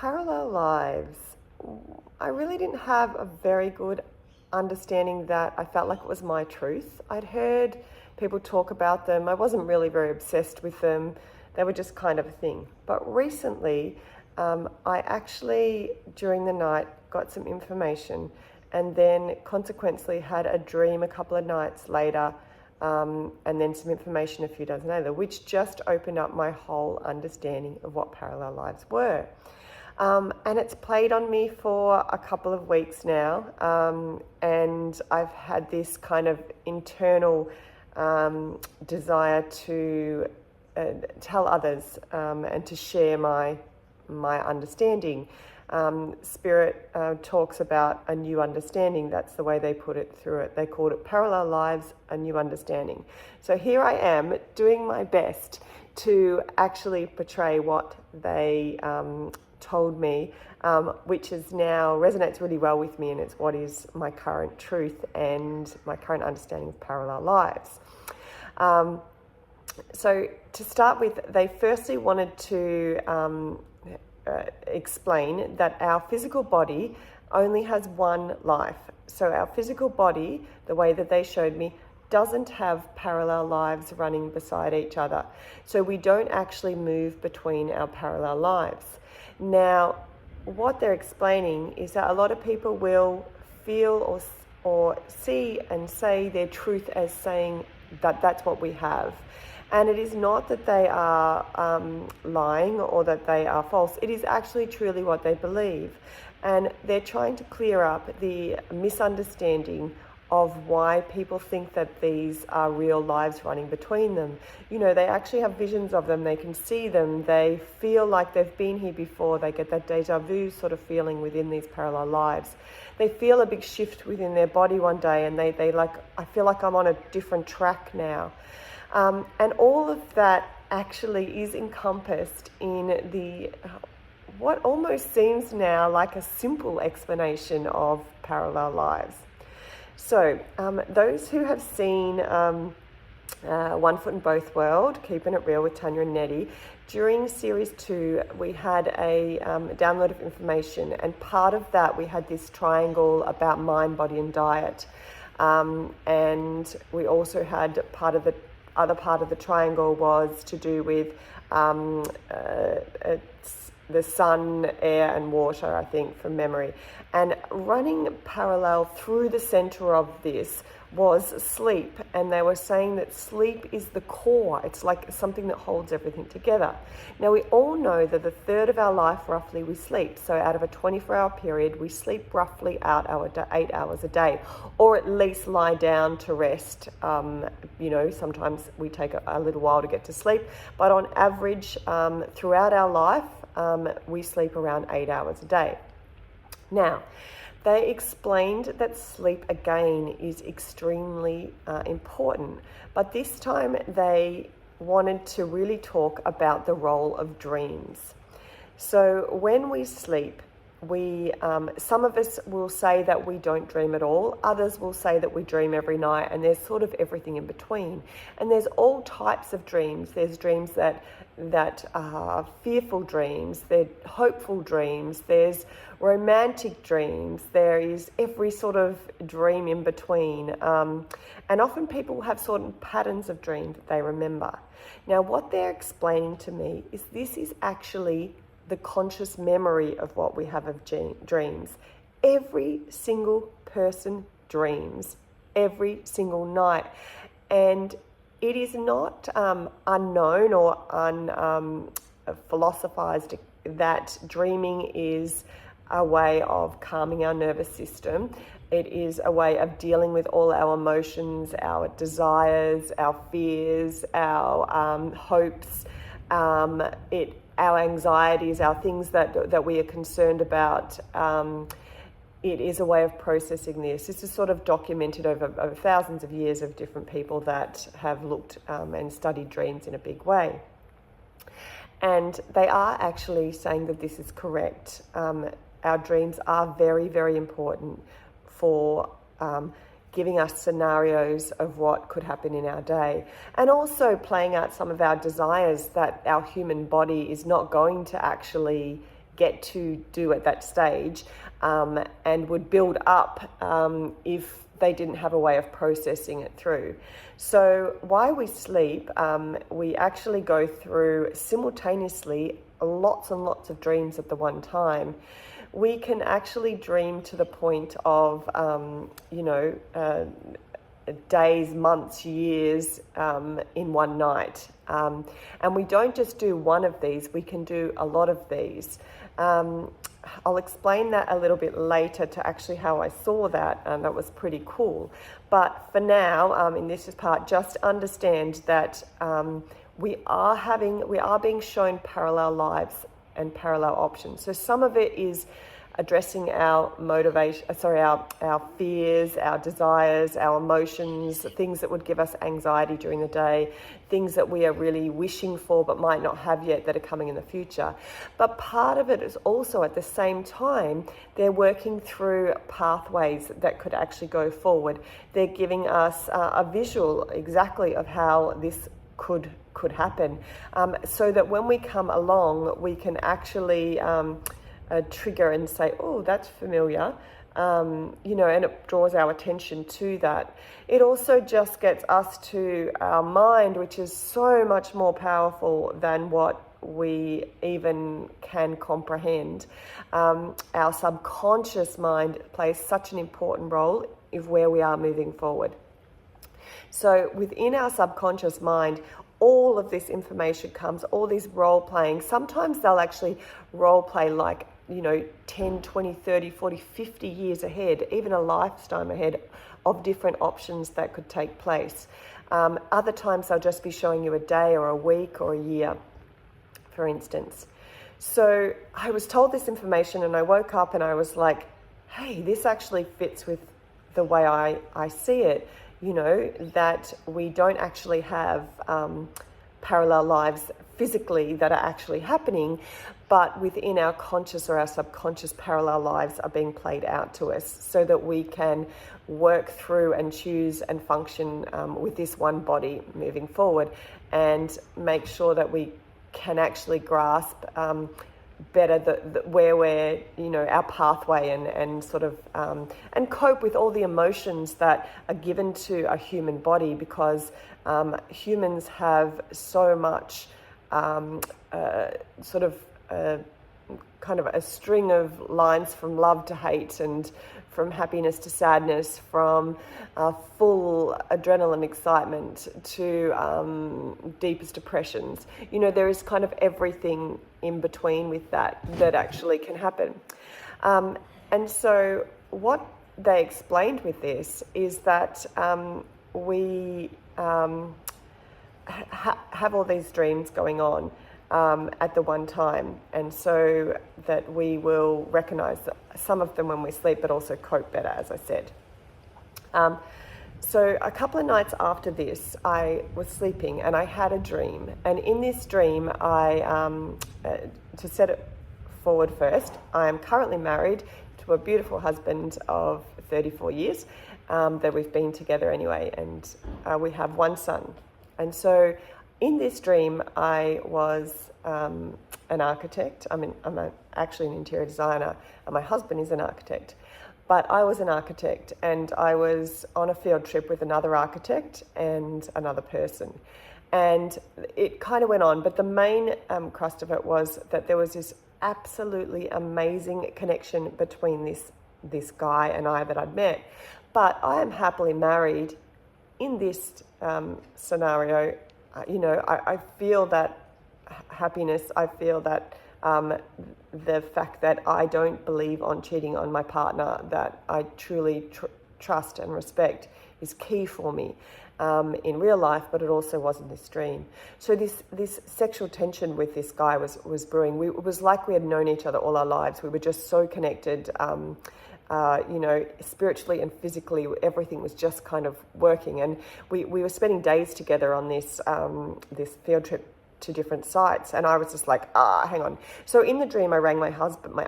parallel lives, I really didn't have a very good understanding that I felt like it was my truth. I'd heard people talk about them. I wasn't really very obsessed with them. They were just kind of a thing. But recently, I actually, during the night, got some information and then consequently had a dream a couple of nights later, and then some information a few days later, which just opened up my whole understanding of what parallel lives were. And it's played on me for a couple of weeks now, and I've had this kind of internal desire to tell others and to share my understanding. Spirit talks about a new understanding. That's the way they put it through it. They called it Parallel Lives, a New Understanding. So here I am doing my best to actually portray what they told me, which is now resonates really well with me, and it's what is my current truth and my current understanding of parallel lives. So to start with, they firstly wanted to explain that our physical body only has one life. So our physical body, the way that they showed me, doesn't have parallel lives running beside each other. So we don't actually move between our parallel lives. Now, what they're explaining is that a lot of people will feel or see and say their truth as saying that that's what we have. And it is not that they are lying or that they are false. It is actually truly what they believe. And they're trying to clear up the misunderstanding of why people think that these are real lives running between them. You know, they actually have visions of them, they can see them, they feel like they've been here before, they get that deja vu sort of feeling within these parallel lives. They feel a big shift within their body one day and they like, I feel like I'm on a different track now. And all of that actually is encompassed in the what almost seems now like a simple explanation of parallel lives. So those who have seen One Foot in Both World, Keeping It Real with Tanya and Nette, during series 2 we had a download of information, and part of that we had this triangle about mind, body and diet, and we also had other part of the triangle was to do with the sun, air and water, I think, from memory. And running parallel through the center of this was sleep. And they were saying that sleep is the core. It's like something that holds everything together. Now, we all know that a third of our life, roughly, we sleep. So out of a 24-hour period, we sleep roughly 8 hours a day, or at least lie down to rest. You know, sometimes we take a little while to get to sleep, but on average, throughout our life, we sleep around 8 hours a day. Now, they explained that sleep again is extremely important, but this time they wanted to really talk about the role of dreams. So when we sleep, some of us will say that we don't dream at all. Others will say that we dream every night, and there's sort of everything in between. And there's all types of dreams. There's dreams that are fearful dreams. There's hopeful dreams. There's romantic dreams. There is every sort of dream in between. And often people have certain patterns of dreams that they remember. Now, what they're explaining to me is this is actually the conscious memory of what we have of dreams. Every single person dreams every single night, and it is not unknown or philosophized that dreaming is a way of calming our nervous system. It is a way of dealing with all our emotions, our desires, our fears, our hopes, our anxieties, our things that we are concerned about. It is a way of processing this. This is sort of documented over thousands of years of different people that have looked and studied dreams in a big way. And they are actually saying that this is correct. Our dreams are very, very important for giving us scenarios of what could happen in our day, and also playing out some of our desires that our human body is not going to actually get to do at that stage, and would build up if they didn't have a way of processing it through. So while we sleep, we actually go through simultaneously lots and lots of dreams at the one time. We can actually dream to the point of, days, months, years in one night. And we don't just do one of these, we can do a lot of these. I'll explain that a little bit later to actually how I saw that, and that was pretty cool. But for now, in this part, just understand that we are being shown parallel lives and parallel options. So some of it is addressing our motivation, our fears, our desires, our emotions, things that would give us anxiety during the day, things that we are really wishing for but might not have yet that are coming in the future. But part of it is also at the same time, they're working through pathways that could actually go forward. They're giving us a visual exactly of how this could happen, so that when we come along, we can actually trigger and say, oh, that's familiar, and it draws our attention to that. It also just gets us to our mind, which is so much more powerful than what we even can comprehend. Our subconscious mind plays such an important role of where we are moving forward. So within our subconscious mind, all of this information comes, all these role playing. Sometimes they'll actually role play like 10, 20, 30, 40, 50 years ahead, even a lifetime ahead of different options that could take place. Other times they'll just be showing you a day or a week or a year, for instance. So I was told this information and I woke up and I was like, hey, this actually fits with the way I see it, that we don't actually have parallel lives physically that are actually happening, but within our conscious or our subconscious, parallel lives are being played out to us so that we can work through and choose and function with this one body moving forward, and make sure that we can actually grasp better where we're, our pathway, and sort of and cope with all the emotions that are given to a human body, because humans have so much kind of a string of lines from love to hate, and from happiness to sadness, from full adrenaline excitement to deepest depressions. There is kind of everything in between with that actually can happen. And so what they explained with this is that we have all these dreams going on at the one time, and so that we will recognize some of them when we sleep, but also cope better, as I said. So a couple of nights after this, I was sleeping and I had a dream, and in this dream, to set it forward first, I am currently married to a beautiful husband of 34 years that we've been together anyway, and we have one son. And so in this dream, I was an architect. I'm actually an interior designer, and my husband is an architect. But I was an architect, and I was on a field trip with another architect and another person. And it kind of went on, but the main crust of it was that there was this absolutely amazing connection between this guy and I that I'd met. But I am happily married. In this scenario, I feel that happiness. I feel that the fact that I don't believe on cheating on my partner, that I truly trust and respect, is key for me in real life, but it also was in this dream. So this sexual tension with this guy was brewing. It was like we had known each other all our lives. We were just so connected, spiritually and physically. Everything was just kind of working, and we were spending days together on this field trip to different sites, and I was just like, hang on. So in the dream, I rang my husband, my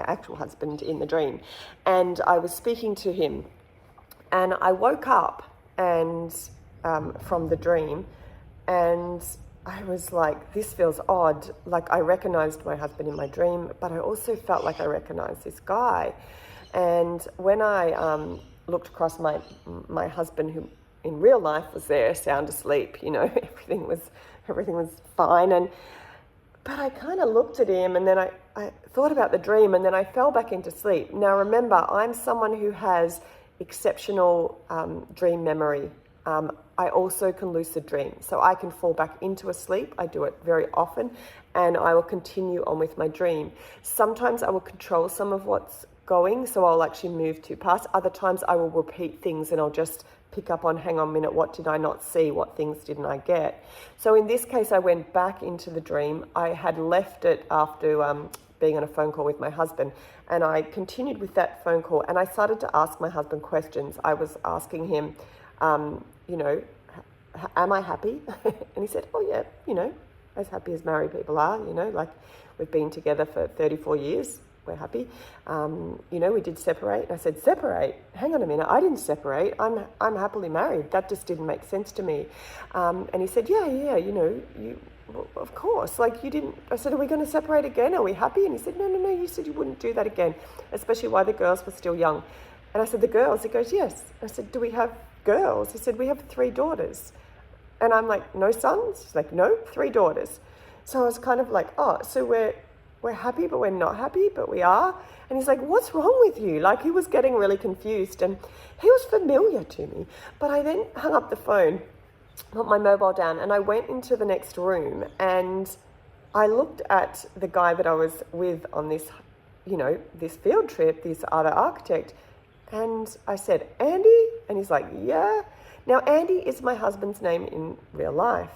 actual husband in the dream, and I was speaking to him, and I woke up and from the dream, and I was like, this feels odd. Like, I recognized my husband in my dream, but I also felt like I recognized this guy. And when I looked across, my husband, who in real life was there, sound asleep, everything was fine. But I kind of looked at him, and then I thought about the dream, and then I fell back into sleep. Now remember, I'm someone who has exceptional dream memory. I also can lucid dream, so I can fall back into a sleep. I do it very often, and I will continue on with my dream. Sometimes I will control some of what's going, so I'll actually move too past. Other times I will repeat things, and I'll just pick up on, hang on a minute, what did I not see? What things didn't I get? So in this case, I went back into the dream. I had left it after being on a phone call with my husband, and I continued with that phone call, and I started to ask my husband questions. I was asking him, am I happy? And he said, oh yeah, as happy as married people are, like we've been together for 34 years. We're happy. We did separate. And I said, separate? Hang on a minute. I didn't separate. I'm happily married. That just didn't make sense to me. And he said, yeah, well, of course. Like you didn't. I said, are we going to separate again? Are we happy? And he said, no. You said you wouldn't do that again, especially while the girls were still young. And I said, the girls? He goes, yes. I said, do we have girls? He said, we have 3 daughters. And I'm like, no sons? He's like, no, 3 daughters. So I was kind of like, oh, so we're happy, but we're not happy, but we are. And he's like, what's wrong with you? Like he was getting really confused, and he was familiar to me. But I then hung up the phone, put my mobile down, and I went into the next room, and I looked at the guy that I was with on this, this field trip, this other architect, and I said, Andy? And he's like, yeah. Now, Andy is my husband's name in real life.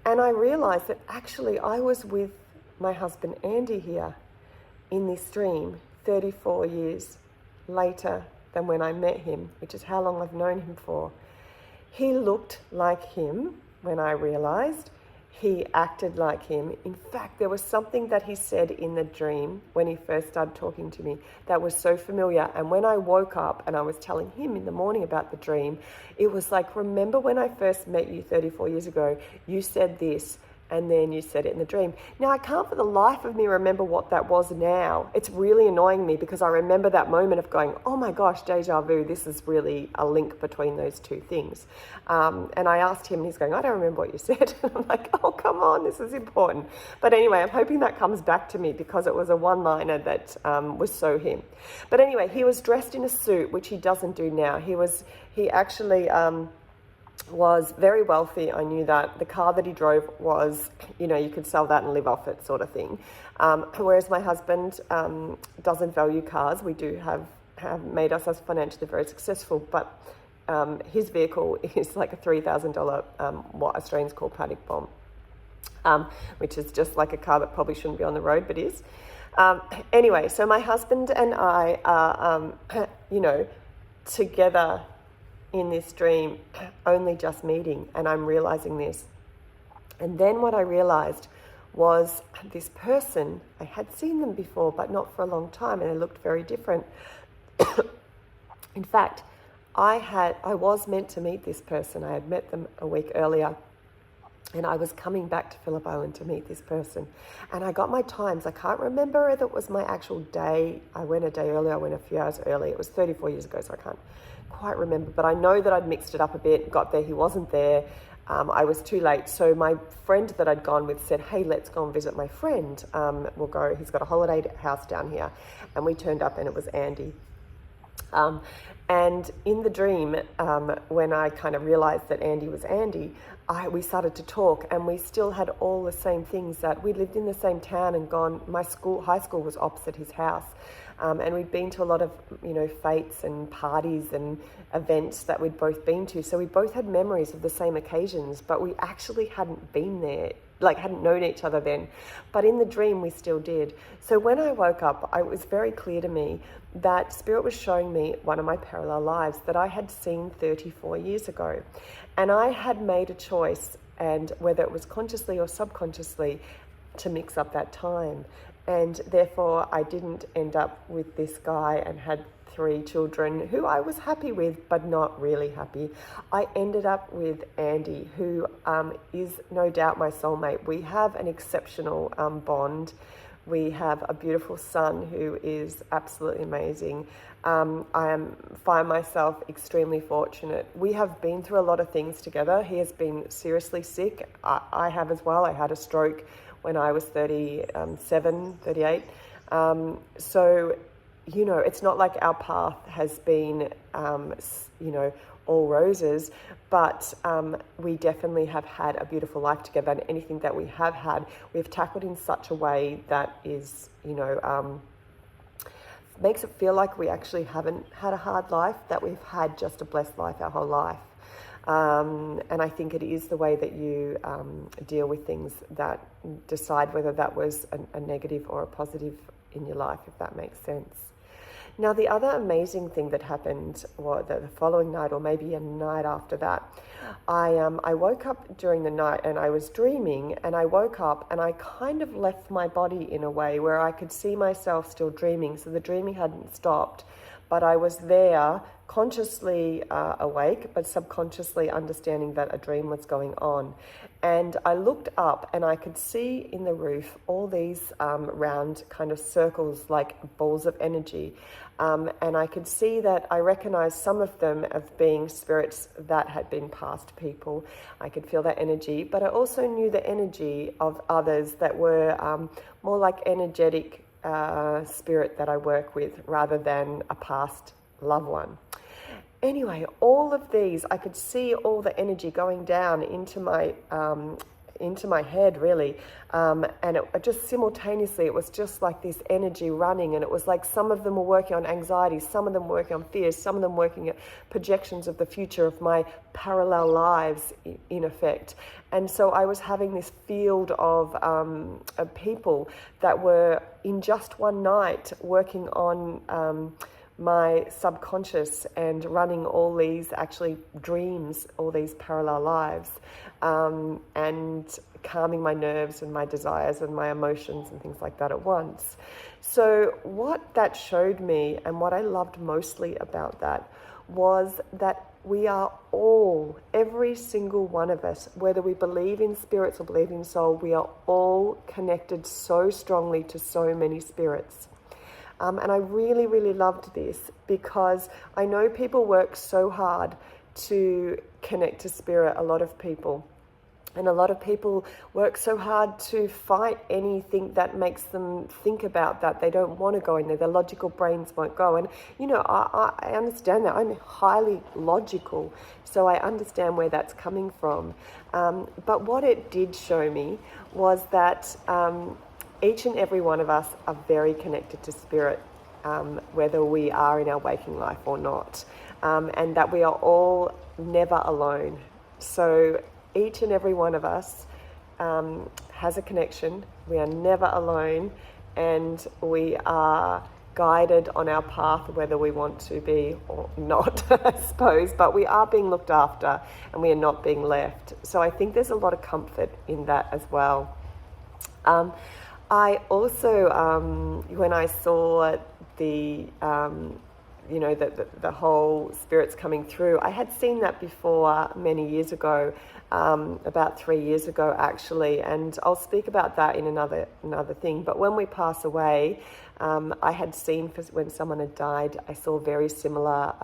And I realized that actually I was with my husband Andy here in this dream 34 years later than when I met him, which is how long I've known him for. He looked like him when I realized. He acted like him. In fact, there was something that he said in the dream when he first started talking to me that was so familiar. And when I woke up and I was telling him in the morning about the dream, it was like, remember when I first met you 34 years ago, you said this, and then you said it in the dream. Now, I can't for the life of me remember what that was now. It's really annoying me because I remember that moment of going, oh my gosh, deja vu, this is really a link between those two things. And I asked him, and he's going, I don't remember what you said. And I'm like, oh, come on, this is important. But anyway, I'm hoping that comes back to me because it was a one-liner that was so him. But anyway, he was dressed in a suit, which he doesn't do now. He actually was very wealthy. I knew that. The car that he drove was, you could sell that and live off it sort of thing. Whereas my husband doesn't value cars. We do have made us as financially very successful, but his vehicle is like a $3,000, what Australians call paddock bomb, which is just like a car that probably shouldn't be on the road, but is. Anyway, so my husband and I are, together in this dream, only just meeting, and I'm realizing this. And then what I realized was this person, I had seen them before, but not for a long time, and they looked very different. In fact, I was meant to meet this person. I had met them a week earlier, and I was coming back to Phillip Island to meet this person. And I got my times. I can't remember whether it was my actual day. I went a day early, I went a few hours early. It was 34 years ago, so I can't quite remember. But I know that I'd mixed it up a bit, got there, he wasn't there. I was too late. So my friend that I'd gone with said, hey, let's go and visit my friend. We'll go, he's got a holiday house down here. And we turned up and it was Andy. And in the dream, when I kind of realized that Andy was Andy, we started to talk, and we still had all the same things, that we lived in the same town and gone, high school was opposite his house. And we'd been to a lot of, fates and parties and events that we'd both been to. So we both had memories of the same occasions, but we actually hadn't been there, hadn't known each other then. But in the dream, we still did. So when I woke up, it was very clear to me that Spirit was showing me one of my parallel lives that I had seen 34 years ago. And I had made a choice, and whether it was consciously or subconsciously, to mix up that time. And therefore, I didn't end up with this guy and had 3 children who I was happy with, but not really happy. I ended up with Andy, who is no doubt my soulmate. We have an exceptional bond. We have a beautiful son who is absolutely amazing. Find myself extremely fortunate. We have been through a lot of things together. He has been seriously sick. I have as well. I had a stroke when I was 37, 38. So, you know, it's not like our path has been, you know, all roses, but we definitely have had a beautiful life together, and anything that we have had, we've tackled in such a way that is, you know, makes it feel like we actually haven't had a hard life, that we've had just a blessed life our whole life. And I think it is the way that you deal with things that decide whether that was a negative or a positive in your life, if that makes sense. Now, the other amazing thing that happened, or the following night, or maybe a night after that, I woke up during the night and I was dreaming, and I woke up and I kind of left my body in a way where I could see myself still dreaming. So the dreaming hadn't stopped, but I was there consciously awake, but subconsciously understanding that a dream was going on. And I looked up and I could see in the roof all these round kind of circles, like balls of energy. And I could see that I recognized some of them as being spirits that had been past people. I could feel that energy, but I also knew the energy of others that were more like energetic spirit that I work with rather than a past loved one. Anyway, all of these, I could see all the energy going down into my head, really. And it just simultaneously, it was just like this energy running. And it was like some of them were working on anxiety, some of them working on fears, some of them working at projections of the future of my parallel lives, in effect. And so I was having this field of people that were in just one night working on my subconscious and running all these actually dreams, all these parallel lives, and calming my nerves and my desires and my emotions and things like that at once. So what that showed me, and what I loved mostly about that, was that we are all, every single one of us, whether we believe in spirits or believe in soul, we are all connected so strongly to so many spirits. And I really, really loved this, because I know people work so hard to connect to spirit, a lot of people. And a lot of people work so hard to fight anything that makes them think about that. They don't want to go in there. Their logical brains won't go. And, you know, I understand that. I'm highly logical, so I understand where that's coming from. But what it did show me was that each and every one of us are very connected to spirit, whether we are in our waking life or not, and that we are all never alone. So each and every one of us has a connection. We are never alone, and we are guided on our path, whether we want to be or not, I suppose, but we are being looked after and we are not being left. So I think there's a lot of comfort in that as well. I also, when I saw the whole spirits coming through, I had seen that before many years ago, about 3 years ago actually, and I'll speak about that in another thing. But when we pass away, I had seen, when someone had died, I saw very similar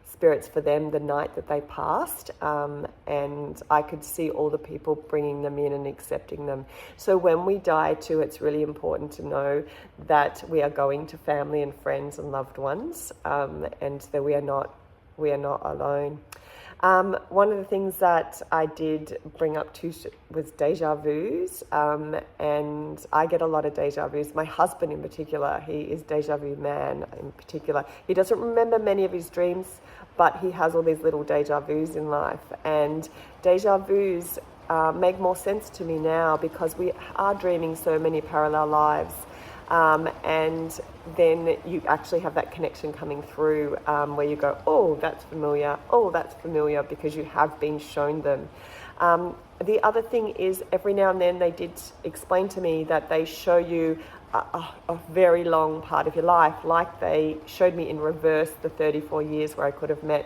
spirits for them the night that they passed, and I could see all the people bringing them in and accepting them. So when we die too, it's really important to know that we are going to family and friends and loved ones, and that we are not alone. One of the things that I did bring up too was deja vus, and I get a lot of deja vus. My husband in particular, he is deja vu man in particular. He doesn't remember many of his dreams, but he has all these little deja vus in life. And deja vus make more sense to me now, because we are dreaming so many parallel lives. And then you actually have that connection coming through, where you go, oh, that's familiar, because you have been shown them. The other thing is, every now and then they did explain to me that they show you a very long part of your life, like they showed me in reverse the 34 years where I could have met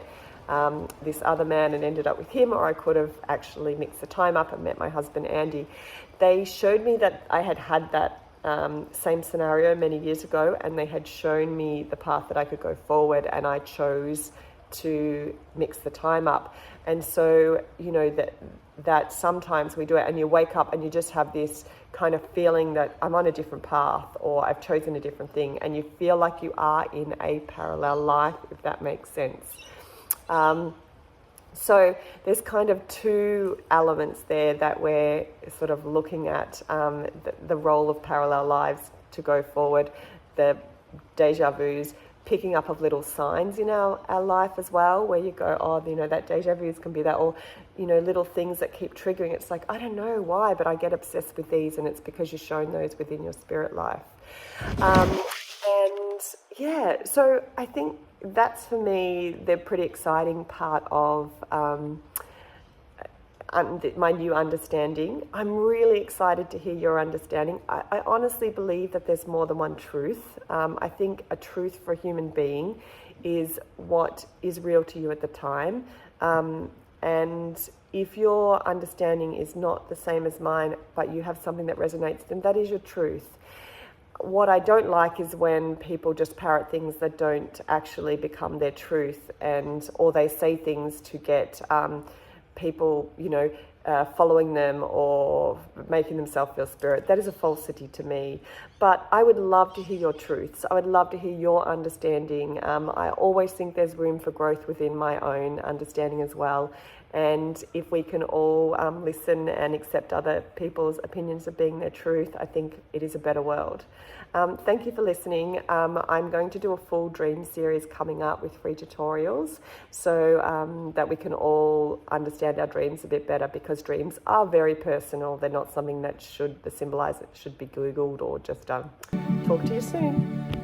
this other man and ended up with him, or I could have actually mixed the time up and met my husband Andy. They showed me that I had that same scenario many years ago, and they had shown me the path that I could go forward, and I chose to mix the time up. And so, you know, that sometimes we do it and you wake up and you just have this kind of feeling that I'm on a different path, or I've chosen a different thing, and you feel like you are in a parallel life, if that makes sense. So there's kind of two elements there that we're sort of looking at, the role of parallel lives to go forward, the deja vus, picking up of little signs in our life as well, where you go, oh, you know, that deja vus can be that, or, you know, little things that keep triggering. It's like, I don't know why, but I get obsessed with these, and it's because you're shown those within your spirit life. And yeah, so I think that's, for me, the pretty exciting part of my new understanding. I'm really excited to hear your understanding. I honestly believe that there's more than one truth. I think a truth for a human being is what is real to you at the time. And if your understanding is not the same as mine, but you have something that resonates, then that is your truth. What I don't like is when people just parrot things that don't actually become their truth, or they say things to get people, you know, following them or making themselves feel spirit. That is a falsity to me. But I would love to hear your truths. I would love to hear your understanding. I always think there's room for growth within my own understanding as well. And if we can all listen and accept other people's opinions of being their truth, I think it is a better world. Thank you for listening. I'm going to do a full dream series coming up with free tutorials, so that we can all understand our dreams a bit better, because dreams are very personal. They're not something that should be Googled or just talk to you soon.